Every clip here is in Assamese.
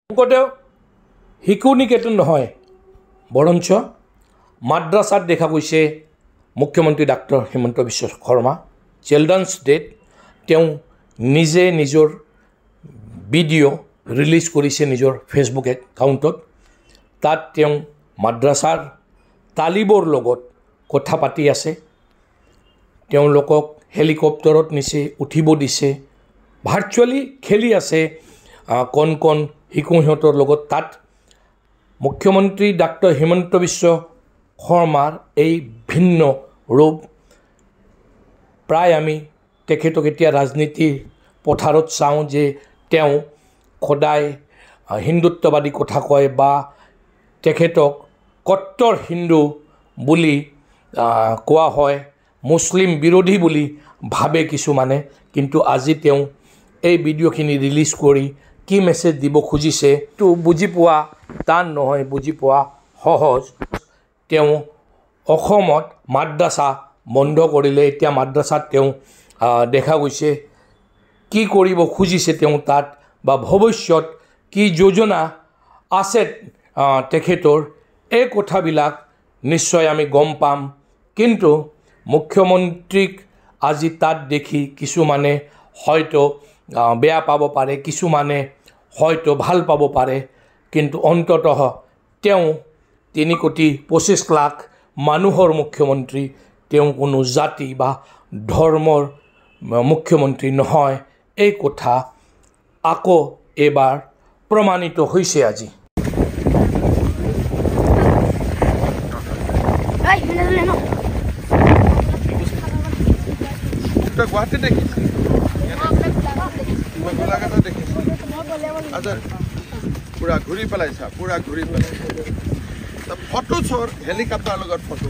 শংকৰদেৱ শিশু নিকেতন নহয় বৰঞ্চ মাদ্ৰাছাত দেখা গৈছে মুখ্যমন্ত্ৰী ডাক্তৰ হিমন্ত বিশ্ব শৰ্মা চিলড্ৰেন্স ডেত তেওঁ নিজে নিজৰ ভিডিঅ' ৰিলিজ কৰিছে নিজৰ ফেচবুক একাউণ্টত। তাত তেওঁ মাদ্ৰাছাৰ তালিবৰ লগত কথা পাতি আছে, তেওঁলোকক হেলিকপ্টাৰত নিছে, উঠিব দিছে, ভাৰ্চুৱেলি খেলি আছে কণ কণ শিশু সিহঁতৰ লগত। তাত মুখ্যমন্ত্ৰী ডাক্তৰ হিমন্ত বিশ্ব শৰ্মাৰ এই ভিন্ন ৰূপ প্ৰায় আমি তেখেতক এতিয়া ৰাজনীতিৰ পথাৰত চাওঁ যে তেওঁ সদায় হিন্দুত্ববাদী কথা কয় বা তেখেতক কট্টৰ হিন্দু বুলি কোৱা হয়, মুছলিম বিৰোধী বুলি ভাবে কিছুমানে। কিন্তু আজি তেওঁ এই ভিডিঅ'খিনি ৰিলিজ কৰি কি মেছেজ দিব খুজিছে তো বুজি পোৱা টান নহয়, বুজি পোৱা সহজ। তেওঁ অসমত মাদ্ৰাছা বন্ধ কৰিলে, এতিয়া মাদ্ৰাছাত তেওঁ দেখা গৈছে কি কৰিব খুজিছে তেওঁ তাত, বা ভৱিষ্যত কি যোজনা আছে তেখেতৰ, এই কথাবিলাক নিশ্চয় আমি গম পাম। কিন্তু মুখ্যমন্ত্ৰীক আজি তাত দেখি কিছুমানে হয়তো বেয়া পাব পাৰে, কিছুমানে হয়তো ভাল পাব পাৰে, কিন্তু অন্ততঃ তেওঁ 3,25,00,000 মানুহৰ মুখ্যমন্ত্ৰী, তেওঁ কোনো জাতি বা ধৰ্মৰ মুখ্যমন্ত্ৰী নহয়। এই কথা আকৌ এবাৰ প্ৰমাণিত হৈছে আজি। গুৱাহাটী দেখিছোঁ, গোলাঘাটত দেখিছোঁ, আচ্ছা পূৰা ঘূৰি পেলাইছা, পূৰা ঘূৰি পেলাইছা। ফটো চোৰ হেলিকপ্টাৰৰ লগত ফটো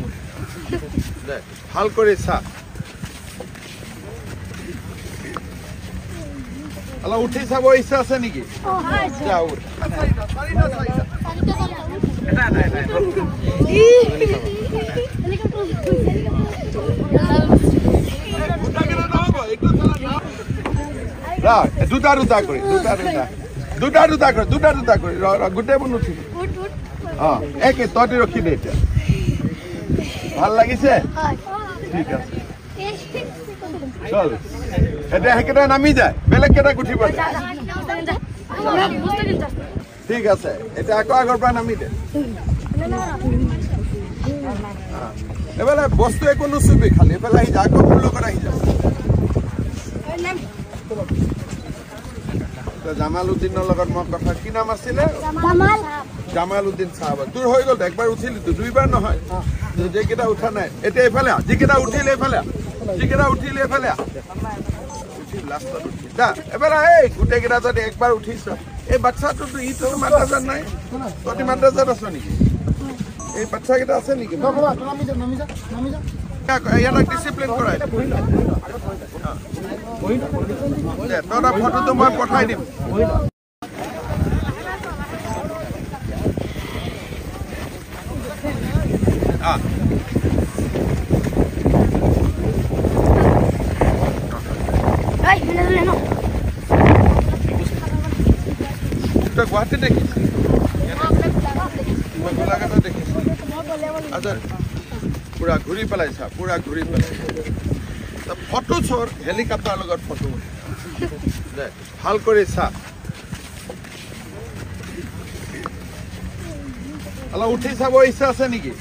ভাল কৰি চা, অলপ উঠি চাব ইচ্ছা আছে নেকি? দুটা দুটা কৰি গোটেইবোৰ নুঠিব। অঁ একে তহঁতি ৰখি দে, এতিয়া ভাল লাগিছে, ঠিক আছে চল। এতিয়া সেইকেইটা নামি যায়, বেলেগ কেইটাক উঠিব দে, ঠিক আছে। এতিয়া আকৌ আগৰ পৰা নামি দে, এইফালে বস্তু একো নুচুবি, খালি এইফালে আহি যা, আকৌ ফুল লগত আহি যা। জামালুদ্দিনৰ লগত মই কথা, কি নাম আছিলে? জামালুদ্দিন চাহাব। তোৰ হৈ গ'ল, একবাৰ উঠিলি, তো দুইবাৰ নহয়, যিকেইটা উঠা নাই। এতিয়া এইফালে যিকেইটা উঠিলে এইফালে, যিকেইটা উঠিলে এইফালে লাষ্টত উঠি যা, এবাৰ এই গোটেইকেইটা যদি একবাৰ উঠিছ। এই বাচ্ছাটোতো ইটো মাদ্ৰাছাত নাই, তহঁতি মাদ্ৰাছাত আছ নেকি? এই বাচ্ছাকেইটা আছে নেকি? ইয়াক ডিচিপ্লিন কৰাই তহঁতৰ ফটোটো মই পঠাই দিম। গুৱাহাটী দেখিছোঁ, গোলাঘাটত দেখিছোঁ, আচ্ছা পূৰা ঘূৰি পেলাইছা, পূৰা ঘূৰি পেলাইছা। ফটো চোৰ হেলিকপ্টাৰৰ লগত ফটো ভাল কৰি চা, অলপ উঠি চাব ইচ্ছা আছে নেকি?